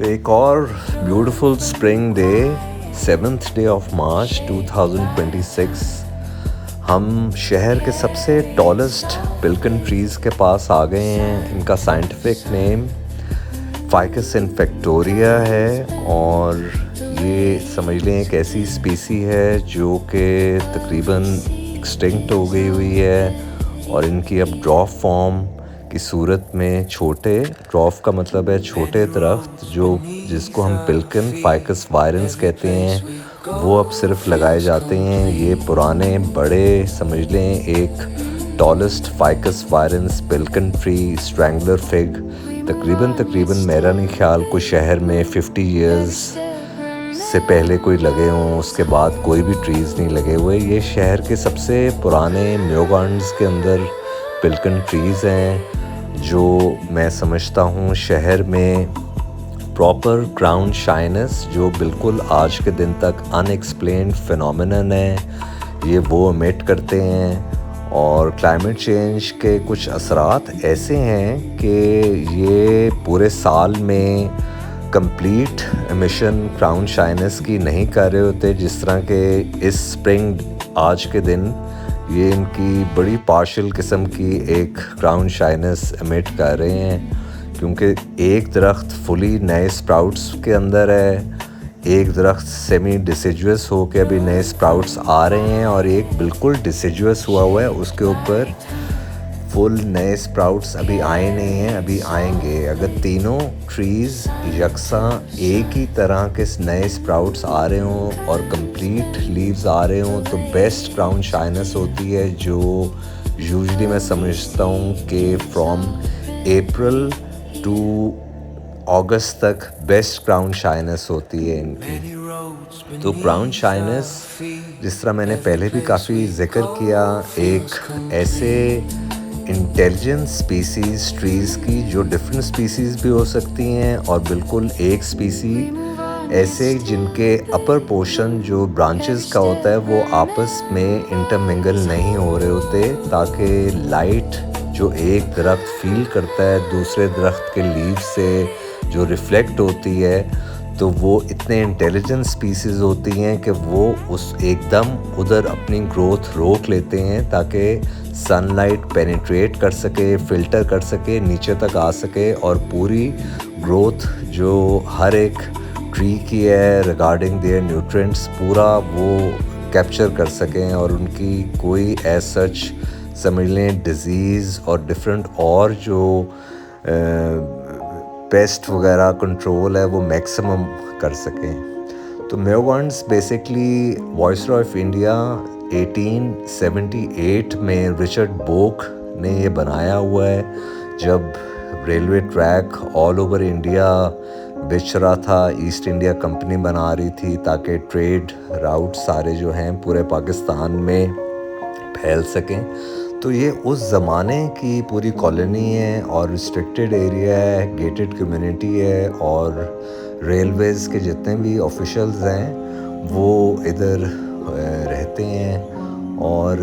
तो एक और beautiful spring day 7th day of March 2026 हम शहर के सबसे टॉलेस्ट पिल्कन ट्रीज़ के पास आ गए हैं। इनका साइंटिफिक नेम फाइकस इन्फेक्टोरिया है और ये समझ लें एक ऐसी स्पीसी है जो कि तकरीबन एक्सटिंक्ट हो गई हुई है और इनकी अब ड्रॉफ फॉर्म की सूरत में छोटे ड्रॉफ का मतलब है छोटे दरख्त जिसको हम पिल्कन फाइकस वायरेंस कहते हैं वो अब सिर्फ लगाए जाते हैं। ये पुराने बड़े समझ लें एक tallest ficus virens pilkhan tree strangler fig तकरीबन मेरा नहीं ख्याल कोई शहर में 50 इयर्स से पहले कोई लगे हों, उसके बाद कोई भी ट्रीज़ नहीं लगे हुए। ये शहर के सबसे पुराने म्यो गार्डन्स के अंदर पिल्कन ट्रीज़ हैं जो मैं समझता हूँ शहर में प्रॉपर क्राउन शाइनस जो बिल्कुल आज के दिन तक अनएक्सप्लेन्ड फिनोमेनन है, ये वो एमिट करते हैं। और क्लाइमेट चेंज के कुछ असरात ऐसे हैं कि ये पूरे साल में कंप्लीट एमिशन क्राउन शाइनस की नहीं कर रहे होते, जिस तरह के इस स्प्रिंग आज के दिन ये इनकी बड़ी पार्शियल किस्म की एक क्राउन शाइनस एमिट कर रहे हैं, क्योंकि एक दरख्त फुली नए स्प्राउट्स के अंदर है, एक दरख्त सेमी डिसिजुअस हो के अभी नए स्प्राउट्स आ रहे हैं और एक बिल्कुल डिसिजुअस हुआ है, उसके ऊपर फुल नए स्प्राउट्स अभी आए नहीं हैं, अभी आएंगे। अगर तीनों ट्रीज़ यकसा एक ही तरह के नए स्प्राउट्स आ रहे हों और कंप्लीट लीव्स आ रहे हों तो बेस्ट क्राउन शाइनस होती है, जो यूजुअली मैं समझता हूँ कि फ्रॉम अप्रैल टू अगस्त तक बेस्ट क्राउन शाइनस होती है इनकी। तो क्राउन शाइनस जिस तरह मैंने पहले भी काफ़ी जिक्र किया, एक ऐसे इंटेलिजेंट स्पीसीज़ ट्रीज़ की जो डिफरेंट स्पीसीज़ भी हो सकती हैं और बिल्कुल एक स्पीसी ऐसे जिनके अपर पोर्शन जो ब्रांचेस का होता है वो आपस में इंटरमिंगल नहीं हो रहे होते, ताकि लाइट जो एक दरख्त फील करता है दूसरे दरख्त के लीव से जो रिफ्लेक्ट होती है, तो वो इतने इंटेलिजेंट स्पीसीज़ होती हैं कि वो उस एकदम उधर अपनी ग्रोथ रोक लेते हैं ताकि सनलाइट पेनिट्रेट कर सके, फ़िल्टर कर सके, नीचे तक आ सके और पूरी ग्रोथ जो हर एक ट्री की है रिगार्डिंग देयर न्यूट्रिएंट्स पूरा वो कैप्चर कर सकें और उनकी कोई एज सच समझ लें डिज़ीज़ और डिफरेंट और जो पेस्ट वगैरह कंट्रोल है वो मैक्सिमम कर सकें। तो म्यो gardens basically viceroy of India 1878 में रिचर्ड बोक ने ये बनाया हुआ है, जब railway track all over India बिछ रहा था, ईस्ट इंडिया कंपनी बना रही थी ताकि ट्रेड राउट सारे जो हैं पूरे पाकिस्तान में फैल सकें। तो ये उस ज़माने की पूरी कॉलोनी है और रिस्ट्रिक्टेड एरिया है, गेटेड कम्युनिटी है और रेलवेज़ के जितने भी ऑफिशियल्स हैं वो इधर रहते हैं। और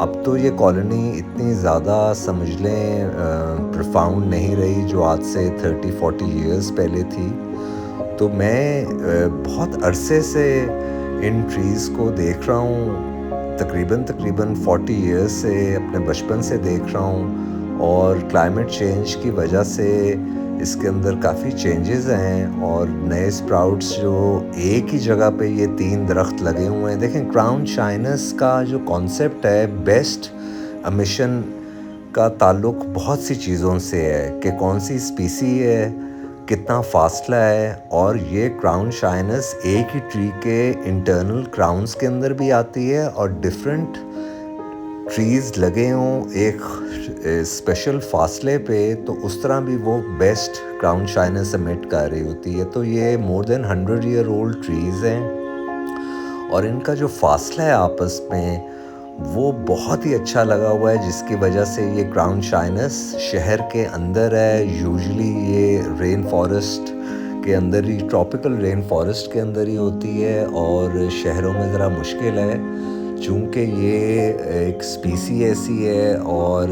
अब तो ये कॉलोनी इतनी ज़्यादा समझ लें प्रोफाउंड नहीं रही जो आज से 30-40 इयर्स पहले थी। तो मैं बहुत अरसे से इन ट्रीज़ को देख रहा हूँ, तकरीबन 40 इयर्स से अपने बचपन से देख रहा हूँ और क्लाइमेट चेंज की वजह से इसके अंदर काफ़ी चेंजेस हैं और नए स्प्राउट्स जो एक ही जगह पे ये 3 दरख्त लगे हुए हैं। देखें क्राउन शाइनस का जो कॉन्सेप्ट है बेस्ट एमिशन का ताल्लुक़ बहुत सी चीज़ों से है कि कौन सी स्पीसी है, कितना फासला है, और ये क्राउन शाइनस एक ही ट्री के इंटरनल क्राउन्स के अंदर भी आती है और डिफरेंट ट्रीज़ लगे हों एक स्पेशल फासले पे तो उस तरह भी वो बेस्ट क्राउन शाइनस एमिट कर रही होती है। तो ये more than 100 year old trees हैं और इनका जो फासला है आपस में वो बहुत ही अच्छा लगा हुआ है, जिसकी वजह से ये क्राउन शाइनस शहर के अंदर है। यूजुअली ये रेन फॉरेस्ट के अंदर ही, ट्रॉपिकल रेन फॉरेस्ट के अंदर ही होती है और शहरों में ज़रा मुश्किल है, चूँकि ये एक स्पीसी ऐसी है और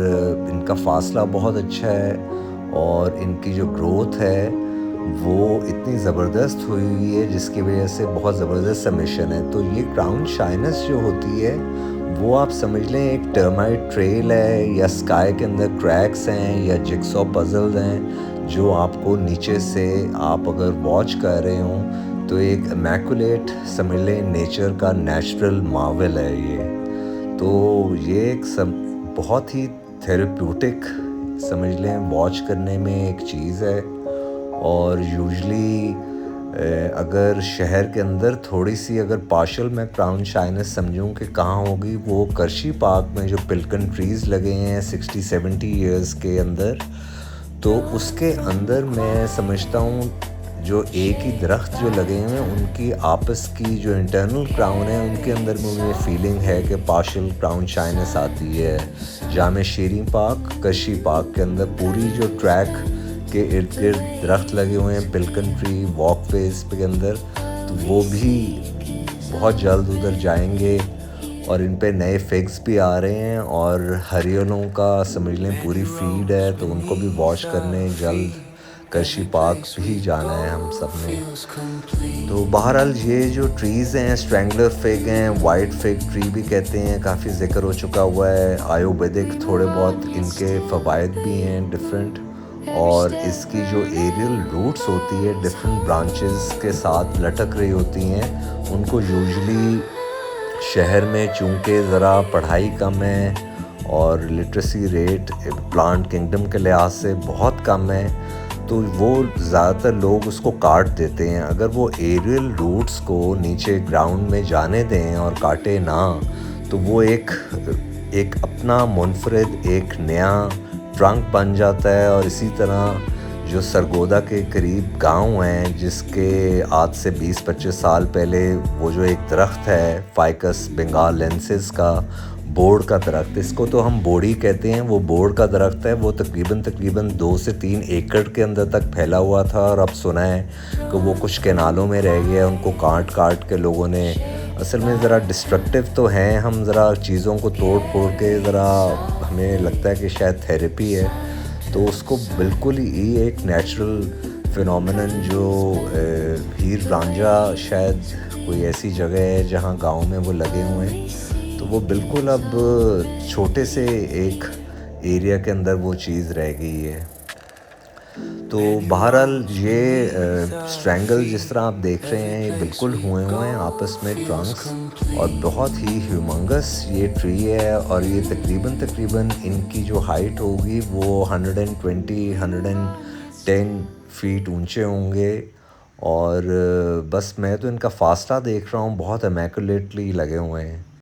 इनका फासला बहुत अच्छा है और इनकी जो ग्रोथ है वो इतनी ज़बरदस्त हुई है जिसकी वजह से बहुत ज़बरदस्त सबमिशन है। तो ये क्राउन शाइनस जो होती है वो आप समझ लें एक टर्माइट ट्रेल है, या स्काई के अंदर क्रैक्स हैं, या जिक्सॉ पजल्स हैं जो आपको नीचे से आप अगर वॉच कर रहे हो तो एक इमैकुलेट समझ लें नेचर का नेचुरल मार्वल है ये। तो ये एक बहुत ही थेरेप्यूटिक समझ लें वॉच करने में एक चीज़ है। और यूजुअली अगर शहर के अंदर थोड़ी सी अगर पार्शल मैं क्राउन शाइनस समझूं कि कहाँ होगी, वो करशी पार्क में जो पिल्कन ट्रीज़ लगे हैं 60-70 ईयर्स के अंदर, तो उसके अंदर मैं समझता हूँ जो एक ही दरख्त जो लगे हुए हैं उनकी आपस की जो इंटरनल क्राउन है उनके अंदर मुझे फीलिंग है कि पार्शल क्राउन शाइनस आती है। जामे शीरी पार्क, करशी पार्क के अंदर पूरी जो ट्रैक के इर्द गिर्द दरख्त लगे हुए हैं पिल्कन ट्री वॉकवेज के अंदर, तो वो भी बहुत जल्द उधर जाएंगे। और इन पे नए फिग्स भी आ रहे हैं और हरियालों का समझ लें पूरी फीड है, तो उनको भी वॉच करने जल्द करशी पार्क भी जाना है हम सब ने। तो बहरहाल ये जो ट्रीज़ हैं स्ट्रैंगलर फिग हैं, वाइट फिग ट्री भी कहते हैं, काफ़ी ज़िक्र हो चुका हुआ है। आयुर्वेदिक थोड़े बहुत इनके फ़वाइद भी हैं डिफरेंट। और इसकी जो एरियल रूट्स होती है डिफरेंट ब्रांचेस के साथ लटक रही होती हैं, उनको यूजुअली शहर में चूँकि ज़रा पढ़ाई कम है और लिटरेसी रेट प्लांट किंगडम के लिहाज से बहुत कम है, तो वो ज़्यादातर लोग उसको काट देते हैं। अगर वो एरियल रूट्स को नीचे ग्राउंड में जाने दें और काटे ना, तो वो एक अपना मुनफरिद एक नया ट्रंक बन जाता है। और इसी तरह जो सरगोदा के करीब गांव हैं जिसके आज से 20-25 साल पहले वो जो एक दरख्त है फाइकस बंगालेंसिस का, बोर्ड का दरख्त, इसको तो हम बोड़ी कहते हैं, वो बोर्ड का दरख्त है, वो तकरीबन 2 से 3 एकड़ के अंदर तक फैला हुआ था। और अब सुना है कि वो कुछ कैनालों में रह गया, उनको काट के लोगों ने, असल में ज़रा डिस्ट्रक्टिव तो हैं हम, ज़रा चीज़ों को तोड़ फोड़ के ज़रा हमें लगता है कि शायद थेरेपी है, तो उसको बिल्कुल ही एक नेचुरल फिनोमेनन जो हीर रांझा शायद कोई ऐसी जगह है जहाँ गांव में वो लगे हुए हैं, तो वो बिल्कुल अब छोटे से एक एरिया के अंदर वो चीज़ रह गई है। तो बहरहाल ये स्ट्रैंगल जिस तरह आप देख रहे हैं ये बिल्कुल हुए हैं आपस में ट्रंक्स, और बहुत ही ह्यूमंगस ये ट्री है। और ये तकरीबन इनकी जो हाइट होगी वो 120-110 फीट ऊंचे होंगे। और बस मैं तो इनका फासला देख रहा हूँ, बहुत इमैकुलेटली लगे हुए हैं।